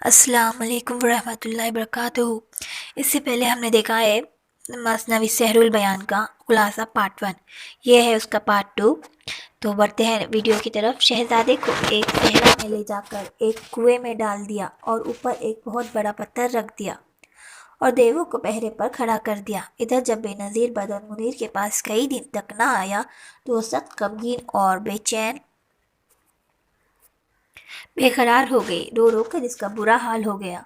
السلام علیکم ورحمۃ اللہ وبرکاتہ۔ اس سے پہلے ہم نے دیکھا ہے مثنوی سحر البیان کا خلاصہ پارٹ 1، یہ ہے اس کا پارٹ 2۔ تو بڑھتے ہیں ویڈیو کی طرف۔ شہزادے کو ایک صحرا میں لے جا کر ایک کنویں میں ڈال دیا اور اوپر ایک بہت بڑا پتھر رکھ دیا اور دیووں کو پہرے پر کھڑا کر دیا۔ ادھر جب بے نظیر بدر منیر کے پاس کئی دن تک نہ آیا تو وہ سخت غمگین اور بے چین بے قرار ہو گئی۔ رو رو کر اس کا برا حال ہو گیا۔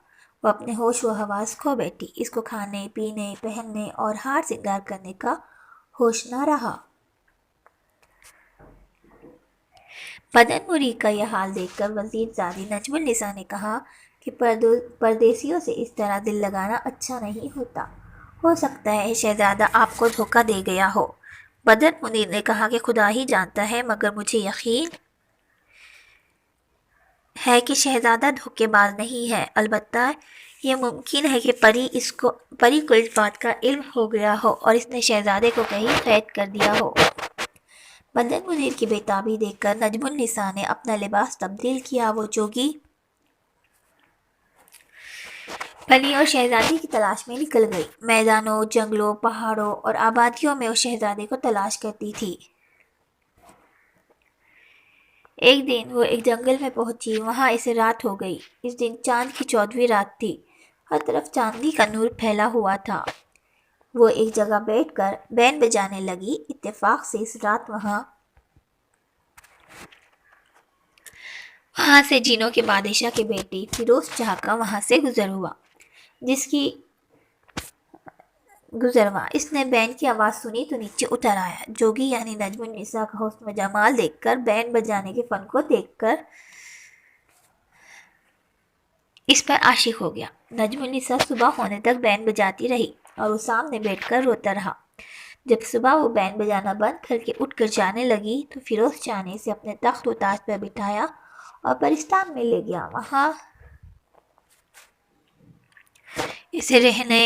وہ اپنے ہوش و حواس کھو بیٹھی۔ اس کو کھانے پینے پہننے اور ہار سنگار کرنے کا ہوش نہ رہا۔ بدر منیر کا یہ حال دیکھ کر وزیر زادی نجم النساء نے کہا کہ پردیسیوں سے اس طرح دل لگانا اچھا نہیں ہوتا۔ ہو سکتا ہے شہزادہ آپ کو دھوکہ دے گیا ہو۔ بدر منیر نے کہا کہ خدا ہی جانتا ہے، مگر مجھے یقین ہے کہ شہزادہ دھوکے باز نہیں ہے۔ البتہ یہ ممکن ہے کہ پری کو اس بات کا علم ہو گیا ہو اور اس نے شہزادے کو کہیں قید کر دیا ہو۔ بدر منیر کی بے تابی دیکھ کر نجم النساء نے اپنا لباس تبدیل کیا۔ وہ جوگی بنی اور شہزادی کی تلاش میں نکل گئی۔ میدانوں، جنگلوں، پہاڑوں اور آبادیوں میں وہ شہزادے کو تلاش کرتی تھی۔ ایک دن وہ ایک جنگل میں پہنچی، وہاں اسے رات ہو گئی۔ اس دن چاند کی 14ویں رات تھی، ہر طرف چاندنی کا نور پھیلا ہوا تھا۔ وہ ایک جگہ بیٹھ کر بین بجانے لگی۔ اتفاق سے اس رات وہاں سے جینوں کے بادشاہ کے بیٹی فیروز شاہ کا وہاں سے گزروا۔ اس نے بین کی آواز سنی تو نیچے اتر آیا۔ جوگی یعنی نجم النساء کا حسن و جمال دیکھ کر، بین بجانے کے فن کو دیکھ کر اس پر عاشق ہو گیا۔ نجم النساء صبح ہونے تک بین بجاتی رہی اور وہ سامنے بیٹھ کر روتا رہا۔ جب صبح وہ بین بجانا بند کر کے اٹھ کر جانے لگی تو فیروز شاہ نے اسے اپنے تخت و تاج پر بٹھایا اور پرستان میں لے گیا۔ وہاں اسے رہنے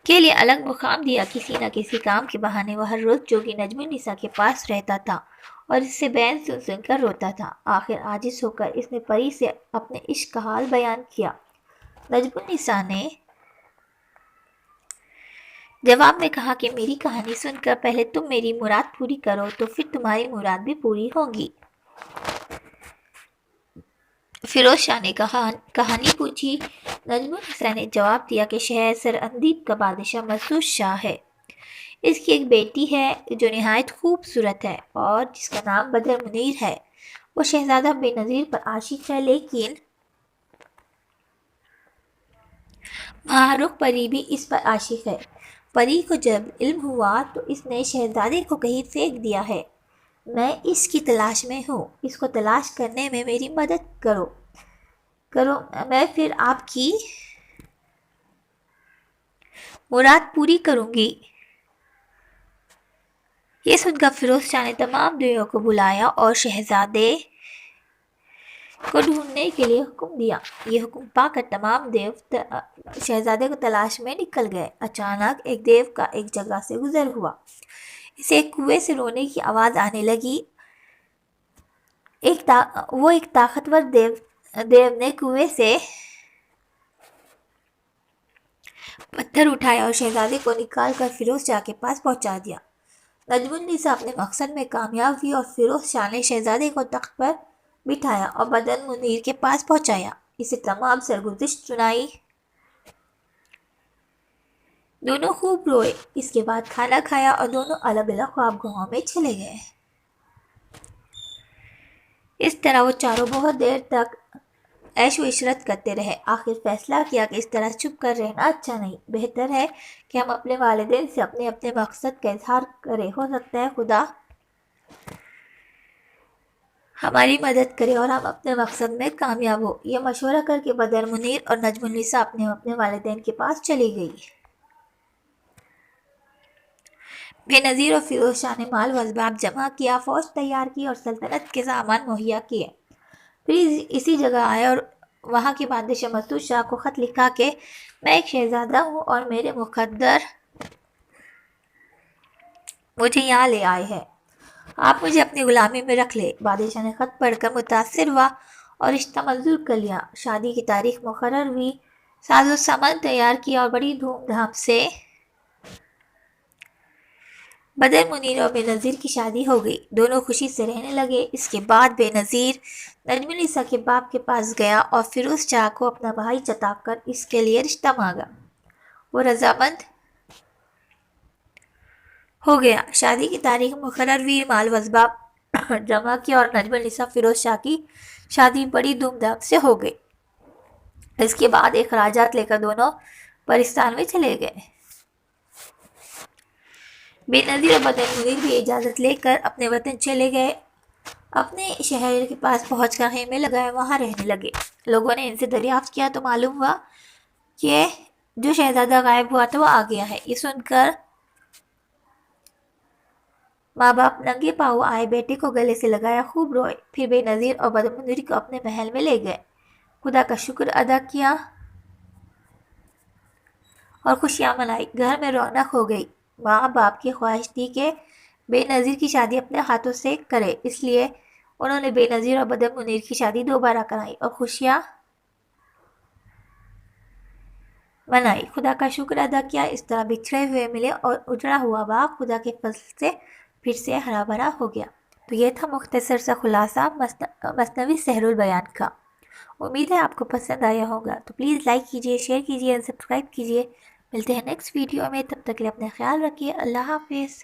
کے لیے الگ مقام دیا۔ کسی نہ کسی کام کے بہانے وہ ہر روز جوگی نجم النساء کے پاس رہتا تھا اور اس سے بین سن سن کر روتا تھا۔ آخر عاجز ہو کر اس نے پری سے اپنے عشق کا حال بیان کیا۔ نجم النساء نے جواب میں کہا کہ میری کہانی سن کر پہلے تم میری مراد پوری کرو تو پھر تمہاری مراد بھی پوری ہوگی۔ فیروز شاہ نے کہانی پوچھی۔ نجم النساء نے جواب دیا کہ شہر سراندیب کا بادشاہ مسعود شاہ ہے۔ اس کی ایک بیٹی ہے جو نہایت خوبصورت ہے اور جس کا نام بدر منیر ہے۔ وہ شہزادہ بے نظیر پر عاشق ہے، لیکن ماہرخ پری بھی اس پر عاشق ہے۔ پری کو جب علم ہوا تو اس نے شہزادے کو کہیں پھینک دیا ہے۔ میں اس کی تلاش میں ہوں، اس کو تلاش کرنے میں میری مدد کرو، میں پھر آپ کی مراد پوری کروں گی۔ یہ سن کر فیروز شاہ نے تمام دیووں کو بلایا اور شہزادے کو ڈھونڈنے کے لیے حکم دیا۔ یہ حکم پا کر تمام دیو شہزادے کو تلاش میں نکل گئے۔ اچانک ایک دیو کا ایک جگہ سے گزر ہوا۔ اسے ایک کنویں سے رونے کی آواز آنے لگی۔ وہ ایک طاقتور دیو نے کنویں سے پتھر اٹھایا اور شہزادے کو نکال کر فیروز شاہ کے پاس پہنچا دیا۔ نجم النساء اپنے مقصد میں کامیاب ہوئی اور فیروز شاہ نے شہزادے کو تخت پر بٹھایا اور بدر منیر کے پاس پہنچایا، اسے تمام سرگزشت سنائی۔ دونوں خوب روئے۔ اس کے بعد کھانا کھایا اور دونوں الگ الگ خوابگاہوں میں چلے گئے۔ اس طرح وہ چاروں بہت دیر تک عیش و عشرت کرتے رہے۔ آخر فیصلہ کیا کہ اس طرح چھپ کر رہنا اچھا نہیں، بہتر ہے کہ ہم اپنے والدین سے اپنے مقصد کا اظہار کریں، ہو سکتا ہے خدا ہماری مدد کرے اور ہم اپنے مقصد میں کامیاب ہو۔ یہ مشورہ کر کے بدر منیر اور نجم النساء اپنے والدین کے پاس چلی گئی۔ بے نظیر اور فیروز شاہ نے مال و اسباب جمع کیا، فوج تیار کی اور سلطنت کے سامان مہیا کیے۔ پھر اسی جگہ آئے اور وہاں کے بادشاہ مسعود شاہ کو خط لکھا کہ میں ایک شہزادہ ہوں اور میرے مقدر مجھے یہاں لے آئے ہیں، آپ مجھے اپنی غلامی میں رکھ لیں۔ بادشاہ نے خط پڑھ کر متاثر ہوا اور رشتہ منظور کر لیا۔ شادی کی تاریخ مقرر ہوئی، ساز و سامان تیار کیا اور بڑی دھوم دھام سے بدر منیر اور بے نظیر کی شادی ہو گئی۔ دونوں خوشی سے رہنے لگے۔ اس کے بعد بے نظیر نجم النساء کے باپ کے پاس گیا اور فیروز شاہ کو اپنا بھائی جتا کر اس کے لیے رشتہ مانگا۔ وہ رضامند ہو گیا۔ شادی کی تاریخ مقرر ہوئی، مال و اسباب جمع کیا اور نجم النساء فیروز شاہ کی شادی بڑی دھوم دھام سے ہو گئی۔ اس کے بعد اخراجات لے کر دونوں پرستان میں چلے گئے۔ بے نظیر اور بدر منیر بھی اجازت لے کر اپنے وطن چلے گئے۔ اپنے شہر کے پاس پہنچ کر خیمے لگائے، وہاں رہنے لگے۔ لوگوں نے ان سے دریافت کیا تو معلوم ہوا کہ جو شہزادہ غائب ہوا تھا وہ آ گیا ہے۔ یہ سن کر ماں باپ ننگے پاؤں آئے، بیٹے کو گلے سے لگایا، خوب روئے۔ پھر بے نظیر اور بدر منیر کو اپنے محل میں لے گئے، خدا کا شکر ادا کیا اور خوشیاں منائی۔ گھر میں رونق ہو گئی۔ ماں باپ کی خواہش تھی کہ بے نظیر کی شادی اپنے ہاتھوں سے کرے، اس لیے انہوں نے بے نظیر اور بدر منیر کی شادی دوبارہ کرائی اور خوشیاں منائی، خدا کا شکر ادا کیا۔ اس طرح بچھڑے ہوئے ملے اور اجڑا ہوا باغ خدا کے فضل سے پھر سے ہرا بھرا ہو گیا۔ تو یہ تھا مختصر سا خلاصہ مثنوی سحر البیان کا۔ امید ہے آپ کو پسند آیا ہوگا، تو پلیز لائک کیجیے، شیئر کیجیے اور سبسکرائب کیجیے۔ ملتے ہیں نیکسٹ ویڈیو میں، تب تک کے لیے اپنا خیال رکھیے۔ اللہ حافظ۔